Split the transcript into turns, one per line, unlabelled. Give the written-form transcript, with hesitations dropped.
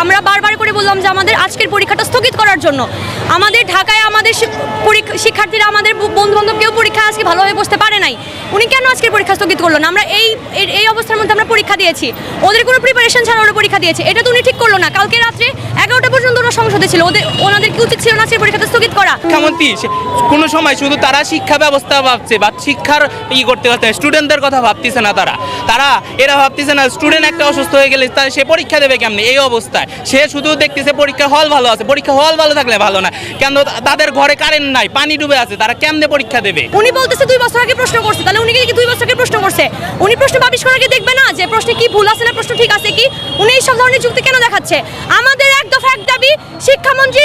আমরা বারবার করে বললাম যে আমাদের আজকের পরীক্ষাটা স্থগিত করার জন্য। আমাদের ঢাকায় আমাদের শিক্ষার্থীরা, আমাদের বন্ধু বান্ধব কেউ পরীক্ষা আজকে ভালোভাবে বসতে পারে নাই। উনি কেন আজকের পরীক্ষা স্থগিত করলো না? আমরা এই অবস্থার মধ্যে আমরা পরীক্ষা দিয়েছি, ওদের কোনো প্রিপারেশন ছাড়া ওরা পরীক্ষা দিয়েছে, এটা তো উনি ঠিক করলো না। কালকে রাত্রে 11টা পর্যন্ত ওরা সংসদে ছিল, ওনাদের কি উচিত ছিল না আজকের পরীক্ষাটা স্থগিত করা?
শিক্ষামন্ত্রী কোনো সময় শুধু তারা শিক্ষা ব্যবস্থা ভাবছে বা শিক্ষার করতে হচ্ছে, স্টুডেন্টদের কথা ভাবতেছে না। এরা ভাবতেছে না স্টুডেন্ট একটা অসুস্থ হয়ে গেলে সে পরীক্ষা দেবে কেমনি এই অবস্থায়। সে শুধু দেখতেছে পরীক্ষা হল ভালো আছে, পরীক্ষা হল ভালো থাকলে ভালো না কেন? তাদের ঘরে কারেন্ট নাই, পানি ডুবে আছে, তারা কেমনে পরীক্ষা দেবে?
উনি বলতেছে 2 বছর আগে প্রশ্ন করছে, তাহলে উনি কি 2 বছর আগে প্রশ্ন করছে? উনি প্রশ্ন পাবলিশ করার আগে দেখবে না যে প্রশ্নে কি ভুল আছে না প্রশ্ন ঠিক আছে কি? উনি এই সব ধরনের যুক্তি কেন দেখাচ্ছে? আমাদের এক দফা এক দাবি, শিক্ষামন্ত্রী